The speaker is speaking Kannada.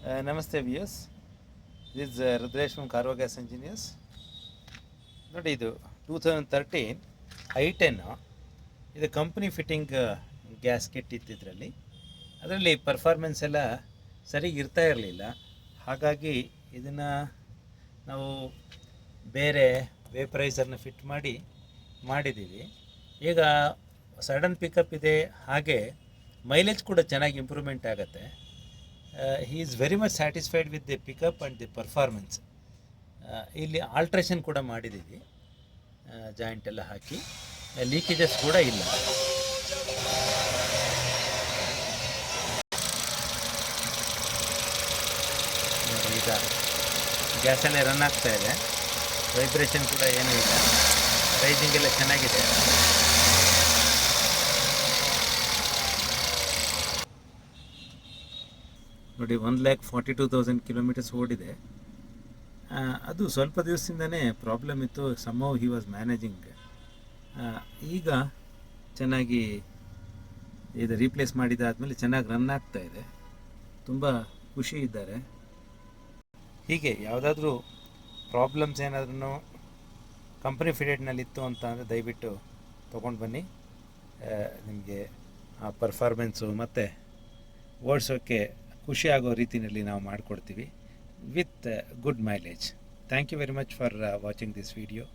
ನಮಸ್ತೆ ವಿಯಸ್, this Rudresh from Karva gas engineers. ನೋಡಿ, ಇದು 2013 i10. ಇದು ಕಂಪ್ನಿ ಫಿಟ್ಟಿಂಗ್ ಗ್ಯಾಸ್ ಕಿಟ್ ಇತ್ತಿದ್ರಲ್ಲಿ. ಅದರಲ್ಲಿ ಪರ್ಫಾರ್ಮೆನ್ಸ್ ಎಲ್ಲ ಸರಿಗೆ ಇರ್ತಾ ಇರಲಿಲ್ಲ. ಹಾಗಾಗಿ ಇದನ್ನು ನಾವು ಬೇರೆ ವೇಪರೈಸರ್ನ ಫಿಟ್ ಮಾಡಿದ್ದೀವಿ. ಈಗ ಸಡನ್ ಪಿಕಪ್ ಇದೆ, ಹಾಗೆ ಮೈಲೇಜ್ ಕೂಡ ಚೆನ್ನಾಗಿ ಇಂಪ್ರೂವ್ಮೆಂಟ್ ಆಗುತ್ತೆ. he is very much satisfied with the pickup and the performance. ಇಲ್ಲಿ ಆಲ್ಟ್ರೇಷನ್ ಕೂಡ ಮಾಡಿದ್ದೀವಿ, ಜಾಯಿಂಟ್ ಎಲ್ಲ ಹಾಕಿ. ಲೀಕೇಜಸ್ ಕೂಡ ಇಲ್ಲ. ಈಗ ಗ್ಯಾಸಲ್ಲೇ ರನ್ ಆಗ್ತಾ ಇದೆ, ವೈಬ್ರೇಷನ್ ಕೂಡ ಏನೂ ಇಲ್ಲ, ರೈಸಿಂಗ್ ಎಲ್ಲ ಚೆನ್ನಾಗಿದೆ. ನೋಡಿ, 1,42,000 ಕಿಲೋಮೀಟರ್ಸ್ ಓಡಿದೆ. ಅದು ಸ್ವಲ್ಪ ದಿವಸದಿಂದನೇ ಪ್ರಾಬ್ಲಮ್ ಇತ್ತು. Somehow he was managing. ಈಗ ಚೆನ್ನಾಗಿ ಇದು ರೀಪ್ಲೇಸ್ ಮಾಡಿದಾದಮೇಲೆ ಚೆನ್ನಾಗಿ ರನ್ ಆಗ್ತಾ ಇದೆ. ತುಂಬ ಖುಷಿ ಇದ್ದಾರೆ. ಹೀಗೆ ಯಾವುದಾದ್ರೂ ಪ್ರಾಬ್ಲಮ್ಸ್ ಏನಾದ್ರೂ ಕಂಪ್ನಿ ಫಿಟೆಡ್ನಲ್ಲಿತ್ತು ಅಂತ ಅಂದರೆ ದಯವಿಟ್ಟು ತೊಗೊಂಡು ಬನ್ನಿ. ನಿಮಗೆ ಆ ಪರ್ಫಾರ್ಮೆನ್ಸು ಮತ್ತು ಓಡಿಸೋಕ್ಕೆ ಖುಷಿ ಆಗೋ ರೀತಿಯಲ್ಲಿ ನಾವು ಮಾಡಿಕೊಡ್ತೀವಿ with good mileage. Thank you very much for watching this video.